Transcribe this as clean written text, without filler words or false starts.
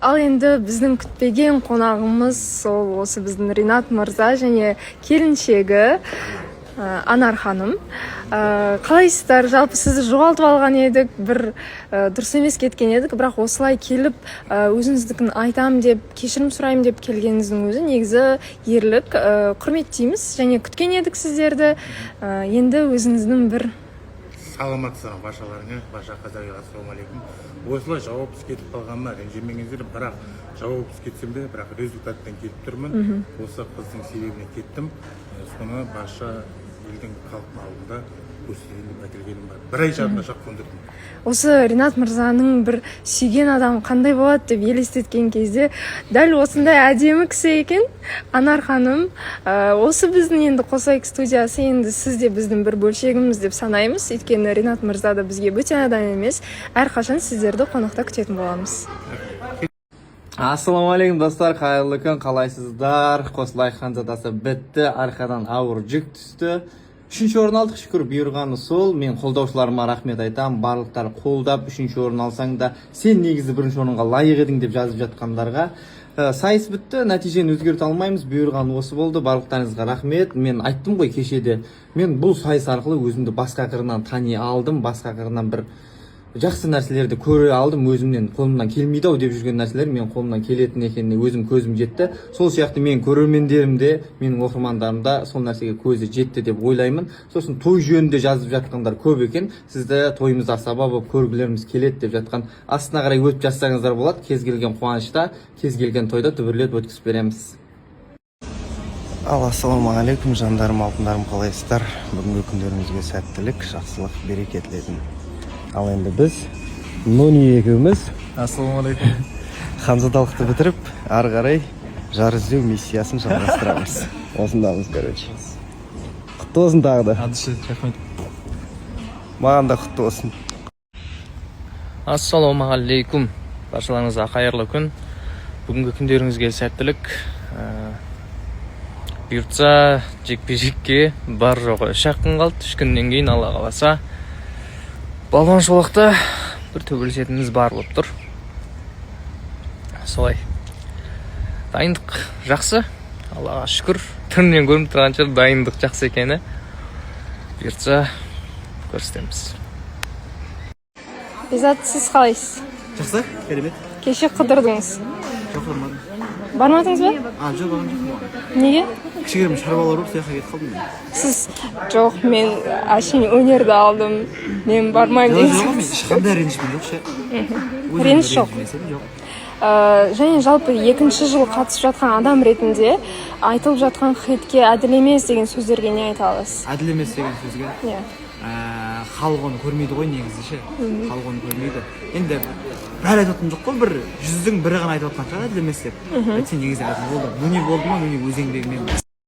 Ал енді біздің күтпеген қонағымыз сол осы біздің Ринат мырза және келіншегі Анар ханым. Қалайсыздар? Жалпы сізді жоғалтып алған едік, бір дұрыс емес кеткен едік, бірақ осылай келіп өзіңіздікін айтам деп, кешірім сұрайым деп келгеніңіздің өзі негізі ерлік, құрметтейміз және күткен едік сіздерді. Енді өзіңіздің бір саламатсыздар баршаларыңа, барша қазағыға ассалаумағалейкум. Осылай жауапсыз кетіп қалғаныма ренжімеңіздер, бірақ жауапсыз кетсем де, бірақ результаттан келіп тұрмын. Осы қыздың себебіне кеттім. Соны барша елдің халқының алдында көрсетейін деп әкелгенім бар. Бір ай жарымда шақ қондырдым. Осы Ринат мырзаның бір сүйген адам қандай болады деп елестеткен кезде дәл осындай әдемі кісі екен Анар ханым. Осы біздің енді Қосайық студиясы, енді сіз де біздің бір бөлшегіміз деп санаймыз. Өйткені Ринат мырза да бізге бөтен адам емес. Әрқашан сіздерді қонақта күтетін боламыз. Ассалаумағалейкум достар, қайырлы күн, қалайсыздар? Қосылайық ханзадасы бітті, арқадан ауыр жүк түсті. 3-ші орын алдық, шүкір, бұйырғаны сол. Мен қолдаушыларыма рахмет айтам. Барлықтар қолдап 3-ші орын алсаң да сен негізі 1-ші орынға лайық едің деп жазып жатқандарға. Сайыс бітті, нәтижені өзгерте алмаймыз. Бұйырғаны осы болды. Барлықтарыңызға рахмет. Мен айттым ғой кешеде. Мен бұл сайыс арқылы өзімді басқа қырынан тани алдым, басқа қырынан бір жақсы нәрселерді көре алдым. Өзімнен қолымнан келмейді ау деп жүрген нәрселер мен қолымнан келетін екеніне өзім көзім жетті. Сол сияқты мен көрермендерім де, менің оқырмандарым да сол нәрсеге көзі жетті деп ойлаймын. Сосын той жөнінде жазып жатқандар көп екен. Сізді тойымызда сабап болып көргілеріміз келеді деп жатқан. Астына қарай өтіп жазсаңыздар болады. Кез келген қуанышта, кез келген тойда дүбірлеп өткізіп береміз. Ассалаумағалейкум жандарым, алтындарым, қалайсыздар? Бүгінгі күндеріңізге сәттілік, жақсылық, береке тіледім. Ал енді біз Нони екеуміз Ассалаумағалейкум. ханзадалықты бітіріп, ары қарай жар іздеу миссиясын жалғастырамыз. Осындамыз, короче. Құтты болсын тағы да. Рахмет. Маған да құтты болсын. Ассалаумағалейкум. Баршаларыңызға қайырлы күн. Бүгінгі күндеріңізге сәттілік. Бұйыртса жекпе-жекке бар жоғы 3 күн қалды. 3 күннен кейін Алла қаласа балуан шолақта бір төбелесетініміз бар болып тұр. Солай. Дайындық жақсы. Аллаға шүкір. Түрінен көрініп тұрғанша дайындық жақсы екені. Бұйыртса көрсетеміз. Бизат, сіз қалайсыз? Жақсы, керемет. Кеше қыдырдыңыз. Жоқ, бармадым. Бармадыңыз ба? Жоқ, барған жоқпын. Неге? Кішігірім шаруалар болып сияққа кетіп қалдым. Сіз жоқ, мен әшейін өнерді алдым, мен бармаймын Жоқ, мен дейсіз. ешқандай ренжімін жоқ ше. Реніш жоқ. Жоқ. Және жалпы 2-ші жыл қатысып жатқан адам ретінде айтылып жатқан хитке әділ емес деген сөздерге не айта аласыз? Әділ емес деген сөзге. Иә. Халық оны көрмейді ғой негізі ше. Халық оны көрмейді. Енді бәрі айтып жатқан жоқ қой, бір 100-дің бірі ғана айтып жатқан шығар әділ емес деп. Әйтсе негізі әділ болды. Нүни болды ма, нүни өз еңбегімен